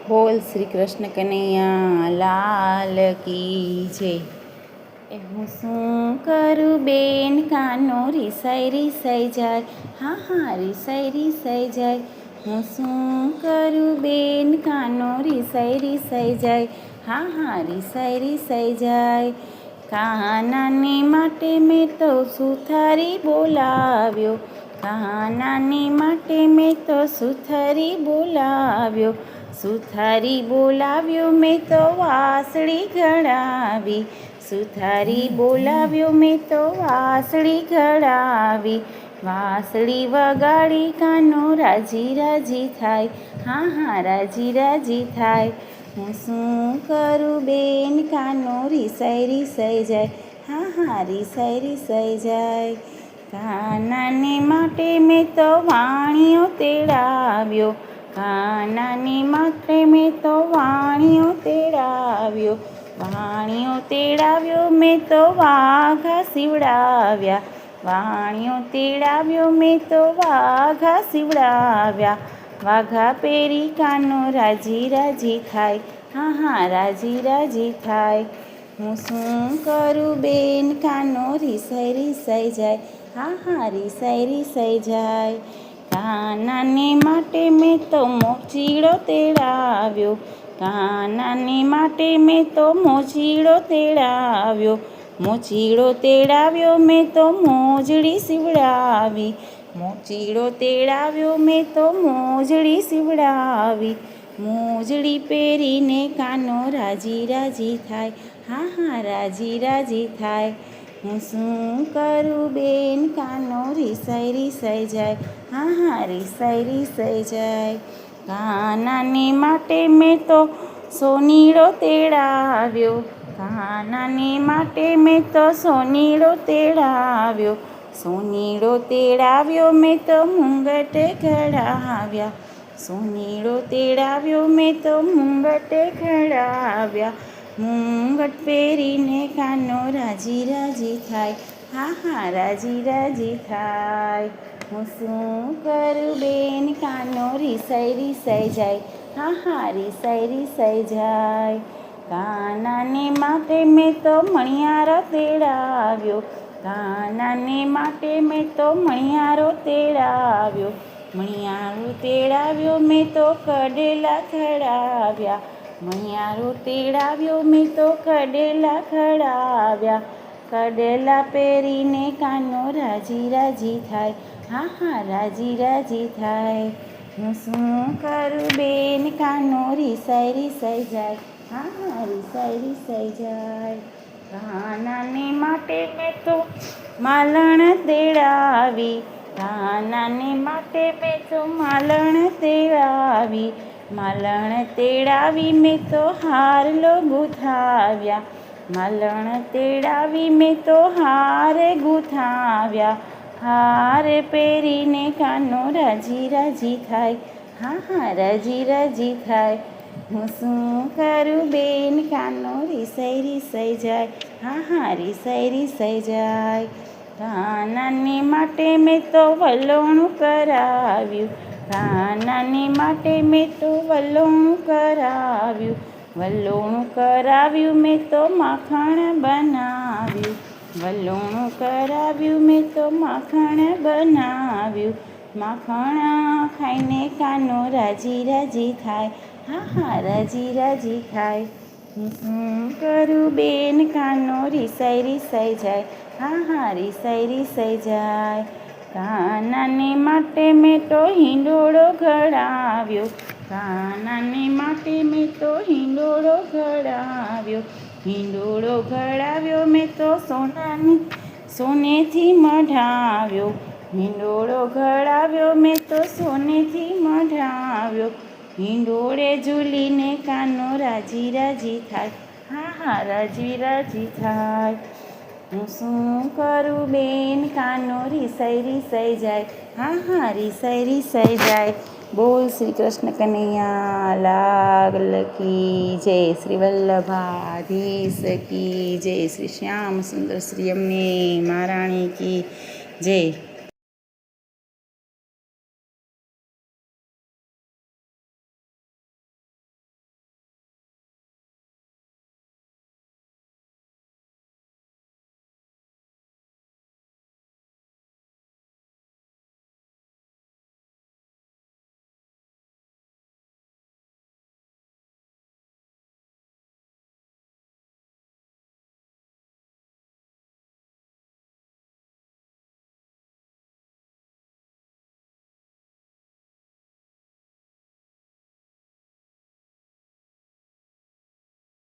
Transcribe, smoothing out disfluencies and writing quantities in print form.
બોલ શ્રી કૃષ્ણ કનૈયા લાલ કી જય. એ હું શું કરું બેન કાનો રીસાઈ જાય, હા રીસાઈ જાય. હું શું કરું બેન કાનો રીસાઈ જાય, હા રીસાઈ જાય. કાનાની માટે મેં તો સુથારી બોલાવ્યો, કાનાની માટે મેં તો સુથારી બોલાવ્યો. સુથારી બોલાવ્યો મેં તો વાસળી ઘડાવી, સુથારી બોલાવ્યો મેં તો વાસળી ઘડાવી. વાસળી વગાડી કાનો રાજી થાય, હા રાજી થાય. હું શું કરું બેન કાનો રીસાઈ જાય, હા રીસાઈ જાય. કાનાને માટે મેં તો વાણિયો તેડાવ્યો, કાનાની માટે મેં તો વાણિયો તેડાવ્યો. વાણિયો તેડાવ્યો મેં તો વાઘા સીવડાવ્યા, વાણિયો તેડાવ્યો મેં તો વાઘા સીવડાવ્યા. વાઘા પહેરી કાનો રાજી થાય, હા રાજી થાય. હું શું કરું બેન કાનો રીસાઈ જાય, હા રીસાઈ જાય. કાનાને માટે મેં તો મોચીડો તેડાવ્યો, કાનાને માટે મેં તો મોચીડો તેડાવ્યો. મોચીડો તેડાવ્યો મેં તો મોજડી સીવડાવી, મોચીડો તેડાવ્યો મેં તો મોજડી સીવડાવી. મોજડી પહેરીને કાનો રાજી થાય, હા રાજી થાય. હું શું કરું બેન કાનો રીસાઈ જાય, હા રીસાઈ જાય. કાનાને માટે મેં તો સોનીડો તેડાવ્યો, કાનાને માટે મેં તો સોનીડો તેડાવ્યો. સોનીડો તેડાવ્યો મેં તો મુંગટ ઘડાવ્યા, સોનીડો તેડાવ્યો મેં તો મુંગટ ઘડાવ્યા. મુંગટ પહેરીને કાનો રાજી થાય, હા રાજી થાય. હું શું કરું બેન કાનો રીસાઈ જાય, હા રીસાઈ જાય. કાનાને માટે મેં તો મણિયારો તેડાવ્યો, કાનાને માટે મેં તો મણિયારો તેડાવ્યો. મણિયારો તેડાવ્યો મેં તો કડેલા ખડાવ્યા, મણિયારો તેડાવ્યો મેં તો કડેલા ખડાવ્યા. કડેલા પહેરીને કાનો રાજી થાય, હા રાજી થાય. હું શું કરું બેન કાનો રીસાઈ જાય, હા રીસાઈ જાય. કાનાને માટે મેં તો માલણ તેડાવી, કાનાને માટે મેં તો માલણ તેડાવી. માલણ તેડાવી મેં તો હારલો ગુથાવ્યા, માલણ તેડાવી મેં તો હાર ગુથાવ્યા. હાર પહેરીને કાનો રાજી થાય, હા રાજી થાય. હું શું કરું બેન કાનો રીસાઈ જાય, હા રીસાઈ જાય. કાનાને માટે મેં તો વલોણું કરાવ્યું, કાનાને માટે મેં તો વલોણું કરાવ્યું. વલોણું કરાવ્યું મેં તો માખણ બનાવ્યું, વલોણું કરાવ્યું મેં તો માખણ બનાવ્યું. માખણ ખાઈને કાનો રાજી થાય, હા રાજી થાય. હું શું કરું બેન કાનો રીસાઈ જાય, હા રીસાઈ જાય. કાનાને માટે મેં તો હિંડોળો ઘડાવ્યો, કાનાને માટે મેં તો હિંડોળો ઘડાવ્યો. હિંડોળો ઘડાવ્યો મેં તો સોનેથી મઢાવ્યો, હિંડોળો ઘડાવ્યો મેં તો સોનેથી મઢાવ્યો. હિંડોળે ઝૂલીને કાનો રાજી થાય, હા રાજી થાય. હું શું કરું બેન કાનો રીસાઈ જાય, હા રીસાઈ જાય. બોલ શ્રી કૃષ્ણ કનૈયા લાલ કી જય, શ્રી વલ્લભાધીશ કી જય, શ્રી શ્યામ સુંદર શ્રી અમને મહારાણી કી જય.